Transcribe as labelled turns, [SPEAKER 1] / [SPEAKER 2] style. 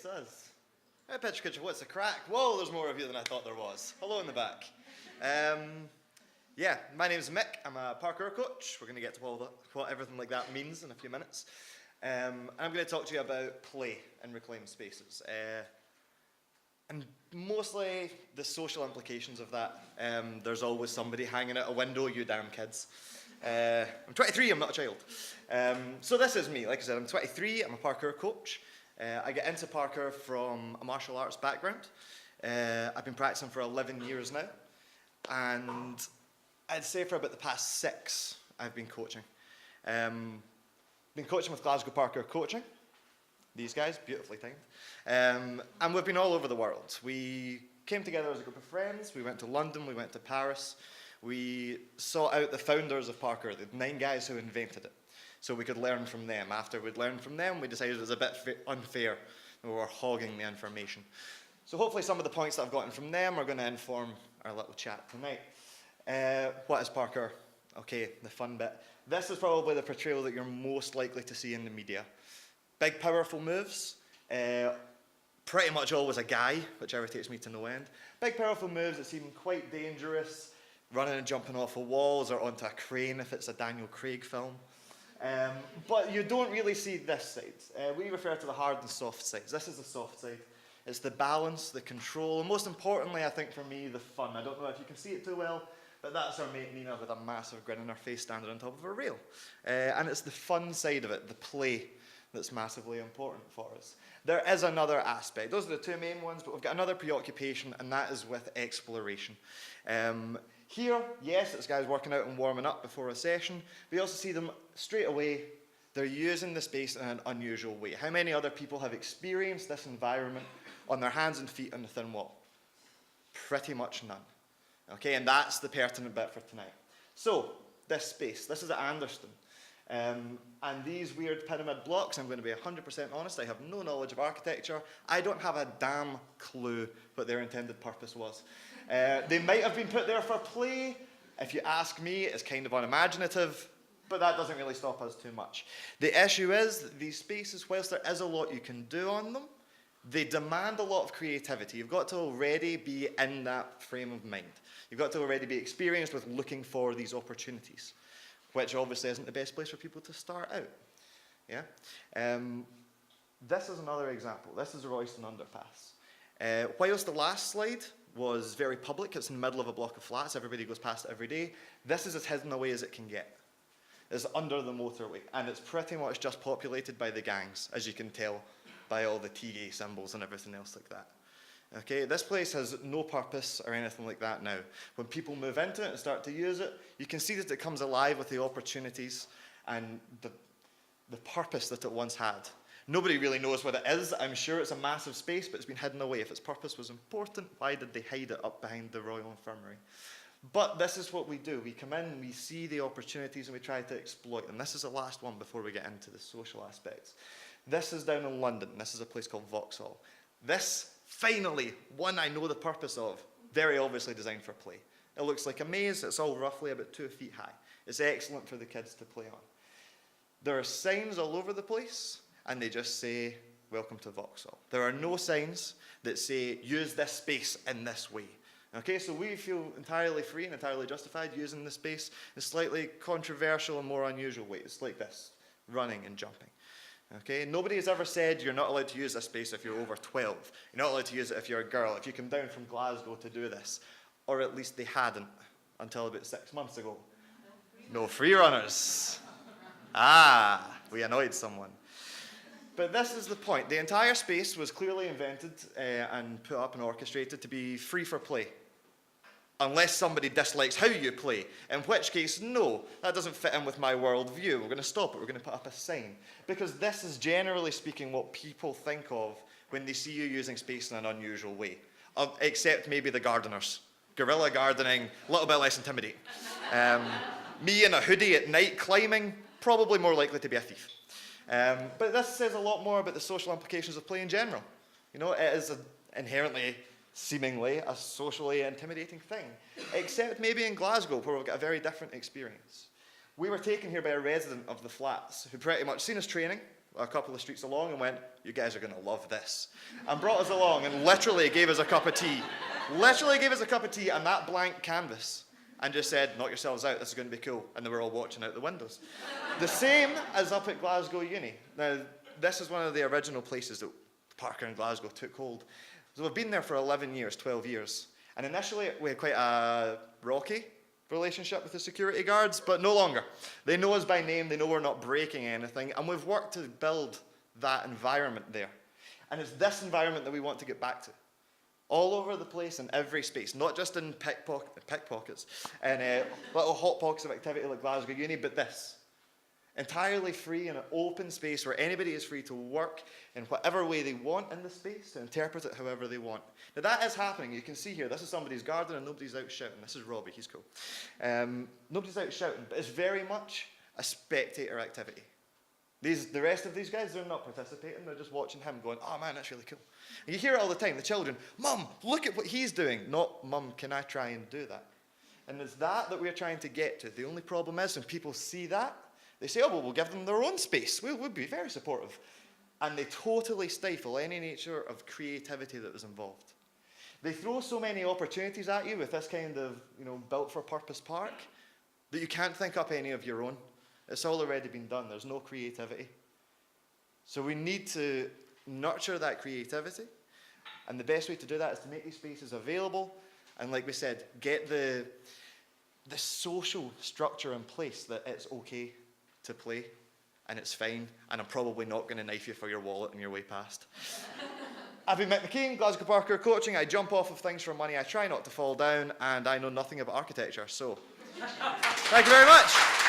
[SPEAKER 1] It's us. Hey, PechaKucha, what's the crack? Whoa, there's more of you than I thought there was. Hello in the back. Yeah, my name's Mick. I'm a parkour coach. We're going to get to what everything like that means in a few minutes. And I'm going to talk to you about play in reclaimed spaces. And mostly the social implications of that. There's always somebody hanging out a window, you damn kids. I'm 23, I'm not a child. So this is me. Like I said, I'm 23, I'm a parkour coach. I get into parkour from a martial arts background. I've been practicing for 11 years now. And I'd say for about the past 6, I've been coaching. Been coaching with Glasgow Parkour Coaching. These guys, beautifully timed. And we've been all over the world. We came together as a group of friends. We went to London, we went to Paris. We sought out the founders of parkour, the 9 guys who invented it, so we could learn from them. After we'd learned from them, we decided it was a bit unfair. We were hogging the information. So hopefully some of the points that I've gotten from them are going to inform our little chat tonight. What is parkour? Okay, the fun bit. This is probably the portrayal that you're most likely to see in the media. Big, powerful moves. Pretty much always a guy, which irritates me to no end. Big, powerful moves that seem quite dangerous. Running and jumping off of walls or onto a crane if it's a Daniel Craig film. But you don't really see this side. We refer to the hard and soft sides. This is the soft side. It's the balance, the control, and most importantly, I think for me, the fun. I don't know if you can see it too well, but that's our mate Nina with a massive grin on her face standing on top of a rail. And it's the fun side of it, the play, that's massively important for us. There is another aspect. Those are the 2 main ones, but we've got another preoccupation, and that is with exploration. Here, yes, it's guys working out and warming up before a session. We also see them straight away. They're using the space in an unusual way. How many other people have experienced this environment on their hands and feet on the thin wall? Pretty much none. Okay, and that's the pertinent bit for tonight. So, this space, this is at Anderston. And these weird pyramid blocks, I'm going to be 100% honest, I have no knowledge of architecture. I don't have a damn clue what their intended purpose was. They might have been put there for play. If you ask me, it's kind of unimaginative, but that doesn't really stop us too much. The issue is that these spaces, whilst there is a lot you can do on them, they demand a lot of creativity. You've got to already be in that frame of mind. You've got to already be experienced with looking for these opportunities, which obviously isn't the best place for people to start out. Yeah? This is another example. This is the Royston Underpass. Whilst the last slide was very public, it's in the middle of a block of flats, everybody goes past it every day, this is as hidden away as it can get. It's under the motorway, and it's pretty much just populated by the gangs, as you can tell by all the TA symbols and everything else like that. Okay, this place has no purpose or anything like that now. When people move into it and start to use it, you can see that it comes alive with the opportunities and the purpose that it once had. Nobody really knows what it is. I'm sure it's a massive space, but it's been hidden away. If its purpose was important, why did they hide it up behind the Royal Infirmary? But this is what we do. We come in, we see the opportunities, and we try to exploit them. This is the last one before we get into the social aspects. This is down in London. This is a place called Vauxhall. This, finally, one I know the purpose of, very obviously designed for play. It looks like a maze. It's all roughly about 2 feet high. It's excellent for the kids to play on. There are signs all over the place, and they just say, welcome to Vauxhall. There are no signs that say, use this space in this way. Okay, so we feel entirely free and entirely justified using this space in slightly controversial and more unusual ways, like this, running and jumping. Okay, nobody has ever said you're not allowed to use this space if you're over 12. You're not allowed to use it if you're a girl, if you come down from Glasgow to do this. Or at least they hadn't until about 6 months ago. No free runners. Ah, we annoyed someone. But this is the point. The entire space was clearly invented and put up and orchestrated to be free for play. Unless somebody dislikes how you play, in which case, no, that doesn't fit in with my worldview. We're going to stop it. We're going to put up a sign. Because this is generally speaking what people think of when they see you using space in an unusual way. Except maybe the gardeners. Guerrilla gardening, a little bit less intimidating. Me in a hoodie at night climbing, probably more likely to be a thief. But this says a lot more about the social implications of play in general. You know, it is inherently, seemingly, a socially intimidating thing. Except maybe in Glasgow, where we've got a very different experience. We were taken here by a resident of the flats, who pretty much seen us training, a couple of streets along and went, you guys are going to love this. And brought us along and literally gave us a cup of tea. Literally gave us a cup of tea and that blank canvas and just said, knock yourselves out, this is going to be cool. And they were all watching out the windows. The same as up at Glasgow Uni. Now, this is one of the original places that Parker in Glasgow took hold. So we've been there for 11 years, 12 years. And initially, we had quite a rocky relationship with the security guards, but no longer. They know us by name, they know we're not breaking anything, and we've worked to build that environment there. And it's this environment that we want to get back to. All over the place, in every space, not just in pickpockets and little hot pockets of activity like Glasgow Uni, but this. Entirely free in an open space where anybody is free to work in whatever way they want in the space, to interpret it however they want. Now that is happening. You can see here, this is somebody's garden and nobody's out shouting. This is Robbie, he's cool. Nobody's out shouting, but it's very much a spectator activity. The rest of these guys, they're not participating, they're just watching him going, oh man, that's really cool. And you hear it all the time, the children, Mum, look at what he's doing. Not, Mum, can I try and do that? And it's that we're trying to get to. The only problem is when people see that, they say, oh, well, we'll give them their own space. We'll be very supportive. And they totally stifle any nature of creativity that was involved. They throw so many opportunities at you with this kind of, built-for-purpose park that you can't think up any of your own. It's all already been done. There's no creativity. So we need to nurture that creativity. And the best way to do that is to make these spaces available. And like we said, get the social structure in place that it's okay to play, and it's fine, and I'm probably not going to knife you for your wallet on your way past. I've been Mick McKeen, Glasgow Parker coaching. I jump off of things for money, I try not to fall down, and I know nothing about architecture, so thank you very much.